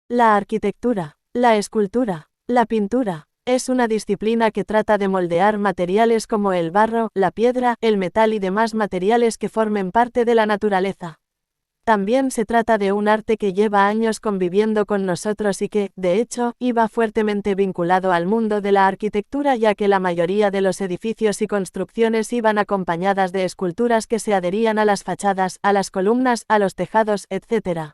La arquitectura, la escultura, la pintura, es una disciplina que trata de moldear materiales como el barro, la piedra, el metal y demás materiales que formen parte de la naturaleza. También se trata de un arte que lleva años conviviendo con nosotros y que, de hecho, iba fuertemente vinculado al mundo de la arquitectura, ya que la mayoría de los edificios y construcciones iban acompañadas de esculturas que se adherían a las fachadas, a las columnas, a los tejados, etc.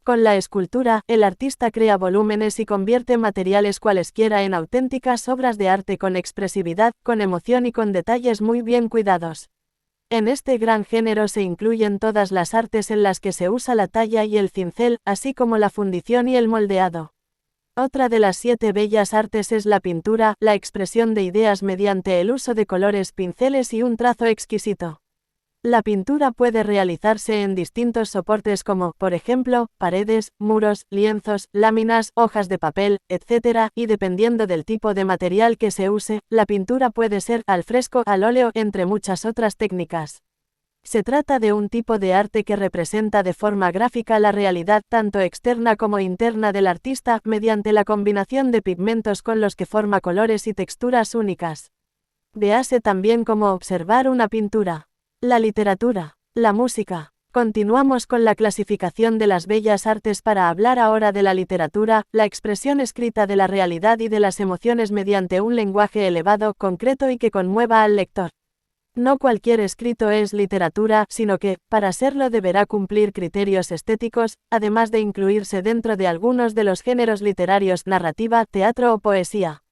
Con la escultura, el artista crea volúmenes y convierte materiales cualesquiera en auténticas obras de arte con expresividad, con emoción y con detalles muy bien cuidados. En este gran género se incluyen todas las artes en las que se usa la talla y el cincel, así como la fundición y el moldeado. Otra de las 7 bellas artes es la pintura, la expresión de ideas mediante el uso de colores, pinceles y un trazo exquisito. La pintura puede realizarse en distintos soportes como, por ejemplo, paredes, muros, lienzos, láminas, hojas de papel, etc., y dependiendo del tipo de material que se use, la pintura puede ser al fresco, al óleo, entre muchas otras técnicas. Se trata de un tipo de arte que representa de forma gráfica la realidad tanto externa como interna del artista, mediante la combinación de pigmentos con los que forma colores y texturas únicas. Véase también cómo observar una pintura. La literatura, la música. Continuamos con la clasificación de las bellas artes para hablar ahora de la literatura, la expresión escrita de la realidad y de las emociones mediante un lenguaje elevado, concreto y que conmueva al lector. No cualquier escrito es literatura, sino que, para serlo deberá cumplir criterios estéticos, además de incluirse dentro de algunos de los géneros literarios, narrativa, teatro o poesía.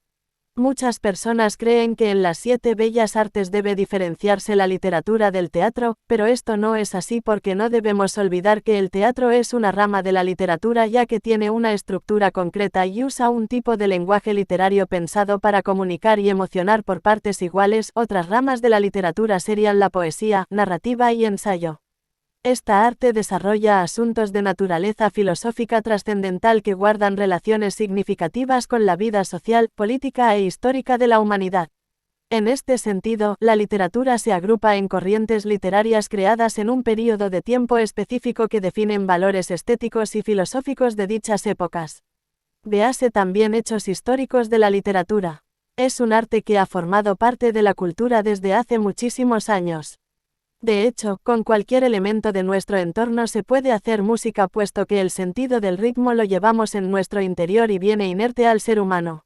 Muchas personas creen que en las 7 bellas artes debe diferenciarse la literatura del teatro, pero esto no es así porque no debemos olvidar que el teatro es una rama de la literatura ya que tiene una estructura concreta y usa un tipo de lenguaje literario pensado para comunicar y emocionar por partes iguales. Otras ramas de la literatura serían la poesía, narrativa y ensayo. Esta arte desarrolla asuntos de naturaleza filosófica trascendental que guardan relaciones significativas con la vida social, política e histórica de la humanidad. En este sentido, la literatura se agrupa en corrientes literarias creadas en un período de tiempo específico que definen valores estéticos y filosóficos de dichas épocas. Véase también hechos históricos de la literatura. Es un arte que ha formado parte de la cultura desde hace muchísimos años. De hecho, con cualquier elemento de nuestro entorno se puede hacer música puesto que el sentido del ritmo lo llevamos en nuestro interior y viene inerte al ser humano.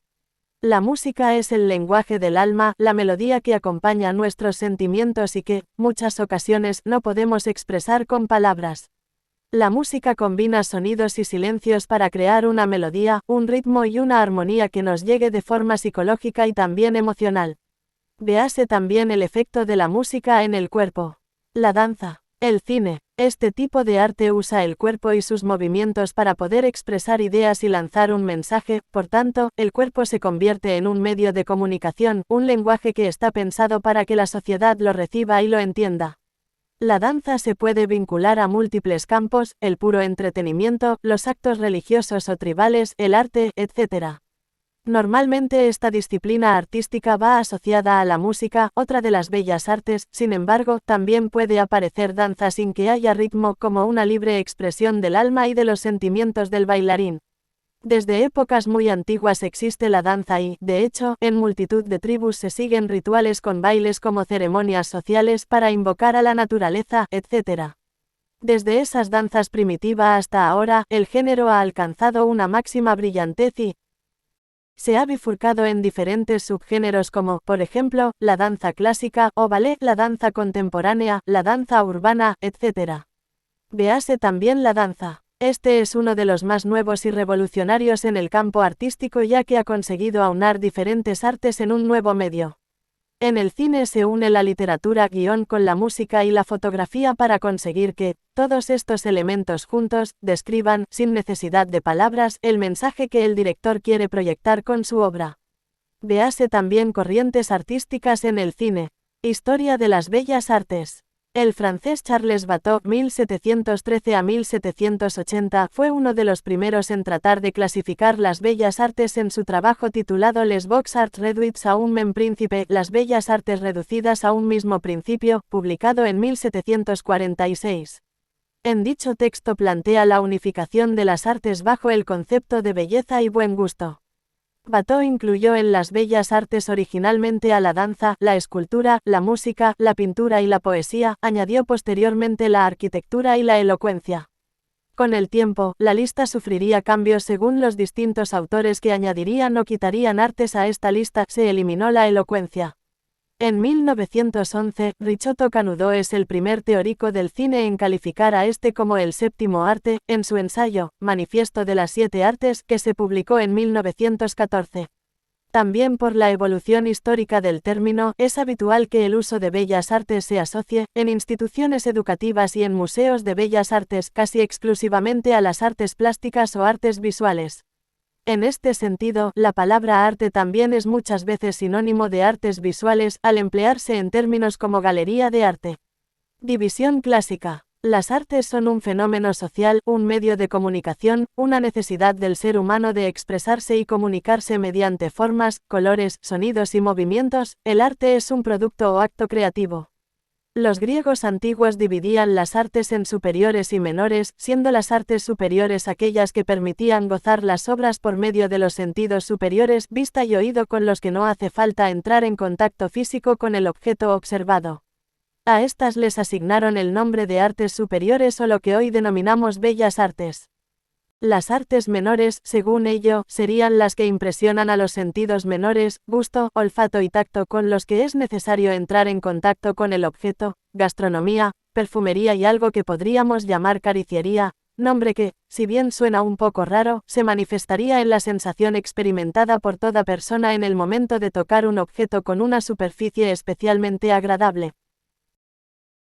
La música es el lenguaje del alma, la melodía que acompaña nuestros sentimientos y que, muchas ocasiones, no podemos expresar con palabras. La música combina sonidos y silencios para crear una melodía, un ritmo y una armonía que nos llegue de forma psicológica y también emocional. Véase también el efecto de la música en el cuerpo. La danza, el cine. Este tipo de arte usa el cuerpo y sus movimientos para poder expresar ideas y lanzar un mensaje, por tanto, el cuerpo se convierte en un medio de comunicación, un lenguaje que está pensado para que la sociedad lo reciba y lo entienda. La danza se puede vincular a múltiples campos, el puro entretenimiento, los actos religiosos o tribales, el arte, etc. Normalmente esta disciplina artística va asociada a la música, otra de las bellas artes. Sin embargo, también puede aparecer danza sin que haya ritmo como una libre expresión del alma y de los sentimientos del bailarín. Desde épocas muy antiguas existe la danza y, de hecho, en multitud de tribus se siguen rituales con bailes como ceremonias sociales para invocar a la naturaleza, etc. Desde esas danzas primitivas hasta ahora, el género ha alcanzado una máxima brillantez y se ha bifurcado en diferentes subgéneros como, por ejemplo, la danza clásica, o ballet, la danza contemporánea, la danza urbana, etc. Véase también la danza. Este es uno de los más nuevos y revolucionarios en el campo artístico ya que ha conseguido aunar diferentes artes en un nuevo medio. En el cine se une la literatura guión con la música y la fotografía para conseguir que, todos estos elementos juntos, describan, sin necesidad de palabras, el mensaje que el director quiere proyectar con su obra. Véase también corrientes artísticas en el cine. Historia de las bellas artes. El francés Charles Bateau, 1713 a 1780, fue uno de los primeros en tratar de clasificar las bellas artes en su trabajo titulado Les Beaux-Arts réduits à un même principe, las bellas artes reducidas a un mismo principio, publicado en 1746. En dicho texto plantea la unificación de las artes bajo el concepto de belleza y buen gusto. Watteau incluyó en las bellas artes originalmente a la danza, la escultura, la música, la pintura y la poesía, añadió posteriormente la arquitectura y la elocuencia. Con el tiempo, la lista sufriría cambios según los distintos autores que añadirían o quitarían artes a esta lista. Se eliminó la elocuencia. En 1911, Richotto Canudo es el primer teórico del cine en calificar a este como el séptimo arte, en su ensayo, Manifiesto de las Siete Artes, que se publicó en 1914. También por la evolución histórica del término, es habitual que el uso de bellas artes se asocie, en instituciones educativas y en museos de bellas artes, casi exclusivamente a las artes plásticas o artes visuales. En este sentido, la palabra arte también es muchas veces sinónimo de artes visuales, al emplearse en términos como galería de arte. División clásica. Las artes son un fenómeno social, un medio de comunicación, una necesidad del ser humano de expresarse y comunicarse mediante formas, colores, sonidos y movimientos. El arte es un producto o acto creativo. Los griegos antiguos dividían las artes en superiores y menores, siendo las artes superiores aquellas que permitían gozar las obras por medio de los sentidos superiores, vista y oído, con los que no hace falta entrar en contacto físico con el objeto observado. A estas les asignaron el nombre de artes superiores o lo que hoy denominamos bellas artes. Las artes menores, según ello, serían las que impresionan a los sentidos menores, gusto, olfato y tacto, con los que es necesario entrar en contacto con el objeto, gastronomía, perfumería y algo que podríamos llamar cariciería, nombre que, si bien suena un poco raro, se manifestaría en la sensación experimentada por toda persona en el momento de tocar un objeto con una superficie especialmente agradable.